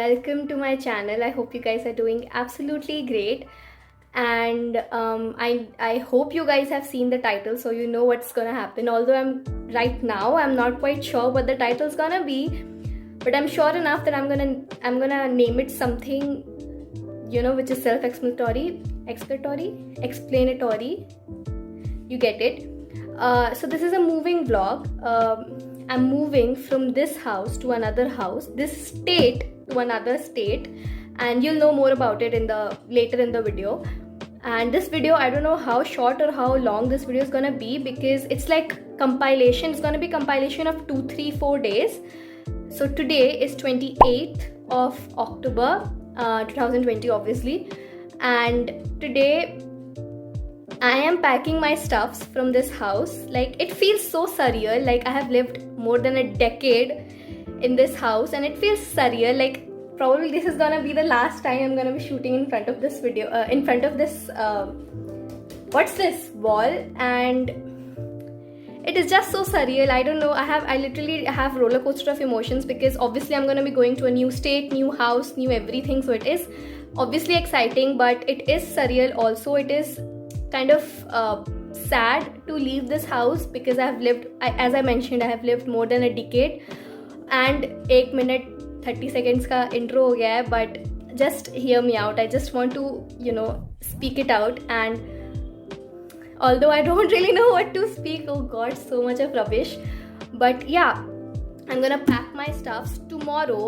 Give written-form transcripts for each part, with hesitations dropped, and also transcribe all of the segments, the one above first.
welcome to my channel. I hope you guys are doing absolutely great, and I hope you guys have seen the title, so you know what's gonna happen. Although I'm not quite sure what the title's gonna be, but I'm sure enough that I'm gonna name it something, which is self-explanatory, explanatory. You get it. So this is a moving vlog. I'm moving from this house to another house, this state to another state, and you'll know more about it later in the video. And this video, I don't know how short or how long this video is gonna be, because it's like compilation. It's gonna be compilation of 2, 3, 4 days. So today is 28th of October 2020, obviously, and today I am packing my stuffs from this house. Like, it feels so surreal. Like, I have lived more than a decade in this house, and it feels surreal. Like, probably this is gonna be the last time I'm gonna be shooting in front of this what's this wall, and it is just so surreal. I don't know. I literally have roller coaster of emotions, because obviously I'm gonna be going to a new state, new house, new everything. So it is obviously exciting, but it is surreal also. It is kind of sad to leave this house, because as I mentioned, I have lived more than a decade. And 1 minute 30 seconds का intro हो गया है, but just hear me out. I just want to speak it out. And although I don't really know what to speak, oh god, so much of rubbish, but yeah, I'm gonna pack my stuffs. Tomorrow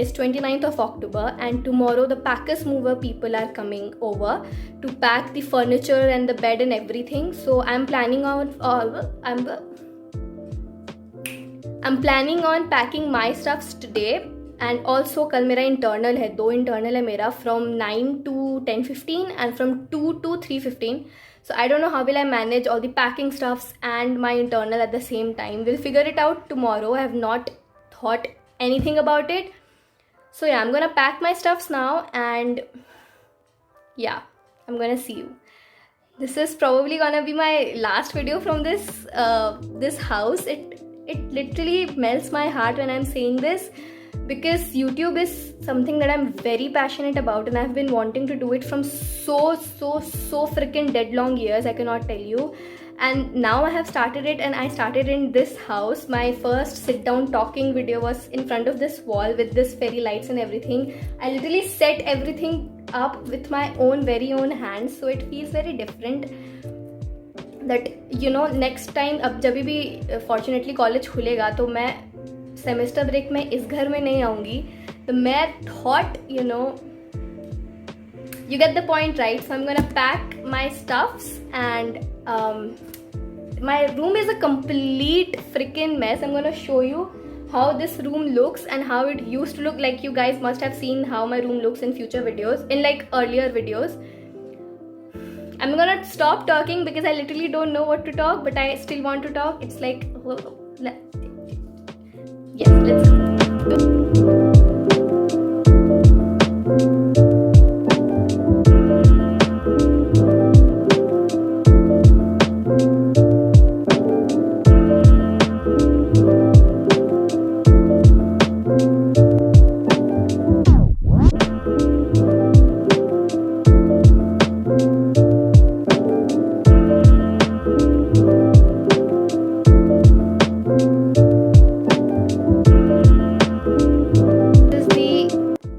is 29th of October, and tomorrow the packers mover people are coming over to pack the furniture and the bed and everything. So I'm planning on packing my stuffs today. And also कल मेरा internal है, 2 internal है मेरा, from 9 to 10:15 and from 2 to 3:15. So I don't know how will I manage all the packing stuffs and my internal at the same time. We'll figure it out tomorrow. I have not thought anything about it. So yeah, I'm gonna pack my stuffs now, and yeah, I'm gonna see you. This is probably gonna be my last video from this house. It literally melts my heart when I'm saying this, because YouTube is something that I'm very passionate about, and I've been wanting to do it from so freaking dead long years. I cannot tell you. And now I have started it, and I started in this house. My first sit down talking video was in front of this wall with this fairy lights and everything. I literally set everything up with my very own hands, so it feels very different. That next time, अब जब भी fortunately college खुलेगा, तो मैं semester break में इस घर में नहीं आऊँगी. तो मैं thought, you get the point, right? So I'm gonna pack my stuffs, and my room is a complete freaking mess. I'm gonna show you how this room looks and how it used to look. Like, you guys must have seen how my room looks in future videos, in like earlier videos. I'm gonna stop talking because I literally don't know what to talk, but I still want to talk. It's like, yes, let's go.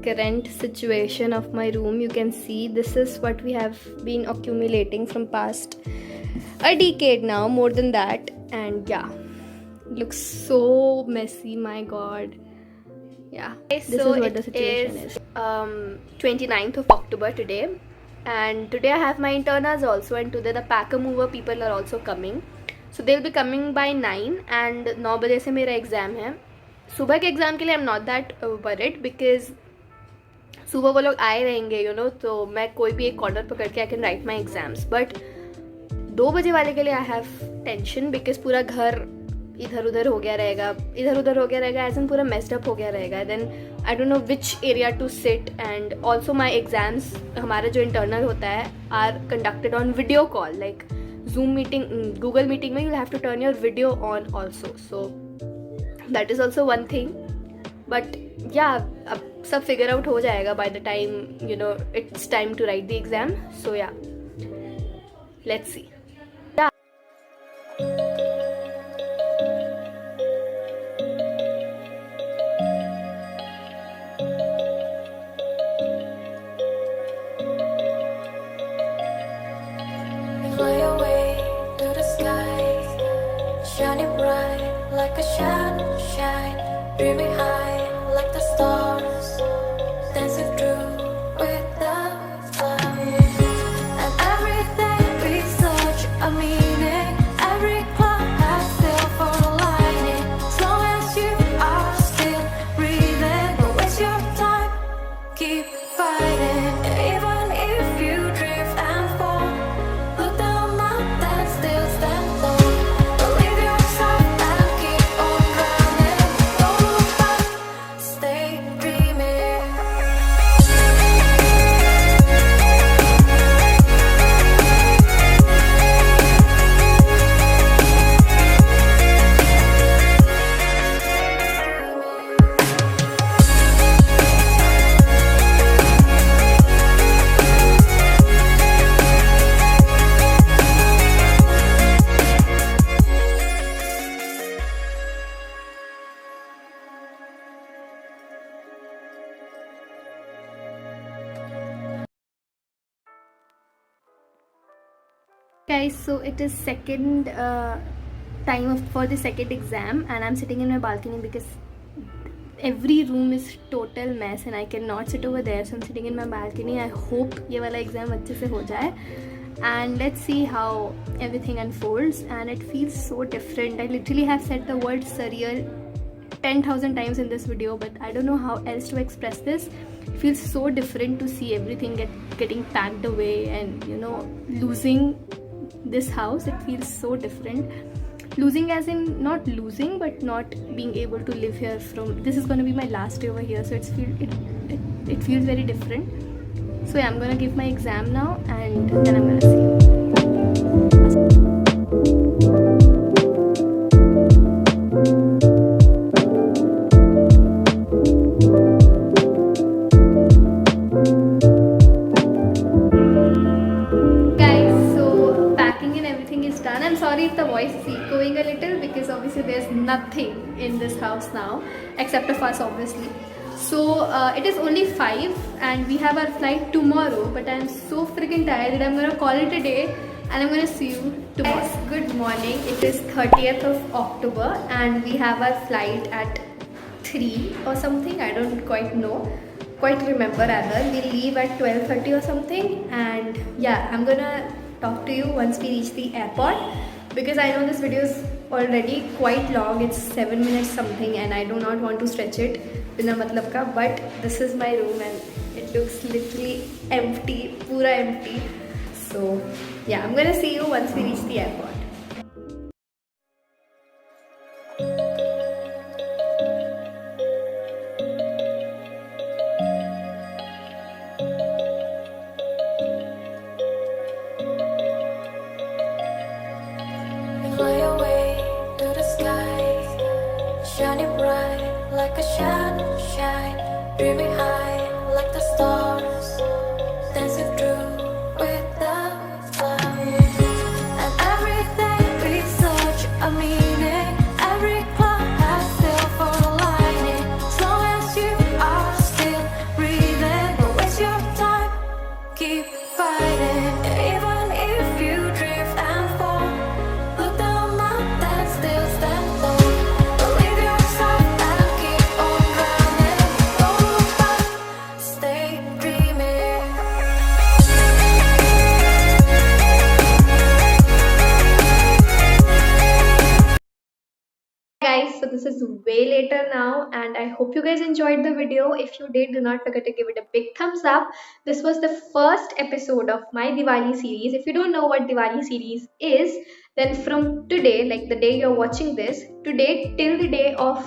Current situation of my room. You can see this is what we have been accumulating from past a decade now, more than that. And yeah, it looks so messy, my god. Yeah, this is what the situation is. 29th of October today, and today I have my internals also, and today the packer mover people are also coming. So they'll be coming by 9, and 9 बजे से मेरा exam है. सुबह के exam के लिए I'm not that worried, because सुबह वो लोग आए रहेंगे, तो मैं कोई भी एक कॉर्नर पकड़ के I can write my exams. But 2 बजे वाले के लिए आई हैव टेंशन, बिकॉज पूरा घर इधर उधर हो गया रहेगा एज एन पूरा मेस्ड अप हो गया रहेगा. Then I don't know which area to sit. And also my exams, हमारा जो इंटरनल होता है, are conducted on video call. Like Zoom meeting, Google meeting में you'll have to turn your video on also. So that is also one thing. But yeah, सब figure out हो जाएगा by the time it's time to write the exam. So yeah, let's see. Fly away to the sky, shining bright like a sunshine, dreaming high like the stars, dancing through with the clouds. And everything is such a meaning. Every cloud has silver lining. As long as you are still breathing, don't waste your time. Keep fighting, even if you drift and fall. Look down up and still stand tall. Believe yourself and keep on running. Don't look back, stay dreaming. Guys, so it is second for the second exam, and I'm sitting in my balcony because every room is total mess and I cannot sit over there, so I'm sitting in my balcony. I hope ये वाला exam अच्छे से हो जाए, and let's see how everything unfolds. And it feels so different. I literally have said the word surreal 10,000 times in this video, but I don't know how else to express this. It feels so different to see everything getting packed away and losing this house. It feels so different. Losing as in not losing, but not being able to live here. This is going to be my last day over here, so it feels very different. So yeah, I'm gonna give my exam now, and then I'm gonna see. I'm sorry if the voice is echoing a little, because obviously there's nothing in this house now except of us, obviously. So it is only 5 and we have our flight tomorrow, but I'm so freaking tired that I'm gonna call it a day and I'm gonna see you tomorrow. Guys, good morning. It is 30th of October and we have our flight at 3 or something. I don't quite remember rather. We leave at 12:30 or something, and yeah, I'm gonna talk to you once we reach the airport, because I know this video is already quite long. It's 7 minutes something and I do not want to stretch it bina matlab ka. But this is my room and it looks literally empty, pura empty. So yeah, I'm gonna see you once we reach the airport. Fly away to the sky, shining bright like a sunshine, dreaming high like the stars, dancing through with the clouds. And everything is such a meaning. Every cloud has silver lining. As long as you are still breathing, don't waste your time. Keep fighting, even if you drift and fall. Look down up and still stand tall. Believe yourself and keep on running. Don't look back, stay dreaming. Guys, so this is way later now and I hope you guys enjoyed the video. If you did, do not forget to give it a big thumbs up. This was the first episode of my Diwali series. If you don't know what Diwali series is, then from today, like the day you're watching this, today till the day of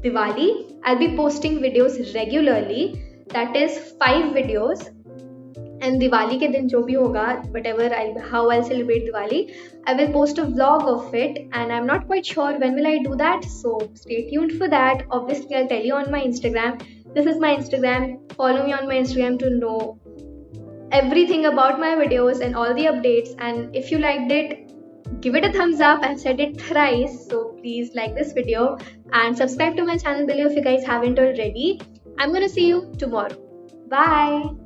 Diwali, I'll be posting videos regularly. That is 5 videos. And Diwali के दिन जो भी होगा, how I'll celebrate Diwali, I will post a vlog of it, and I'm not quite sure when will I do that, so stay tuned for that. Obviously I'll tell you on my Instagram this is my Instagram. Follow me on my Instagram to know everything about my videos and all the updates. And if you liked it, give it a thumbs up. I've said it thrice, so please like this video and subscribe to my channel below if you guys haven't already. I'm gonna see you tomorrow. Bye.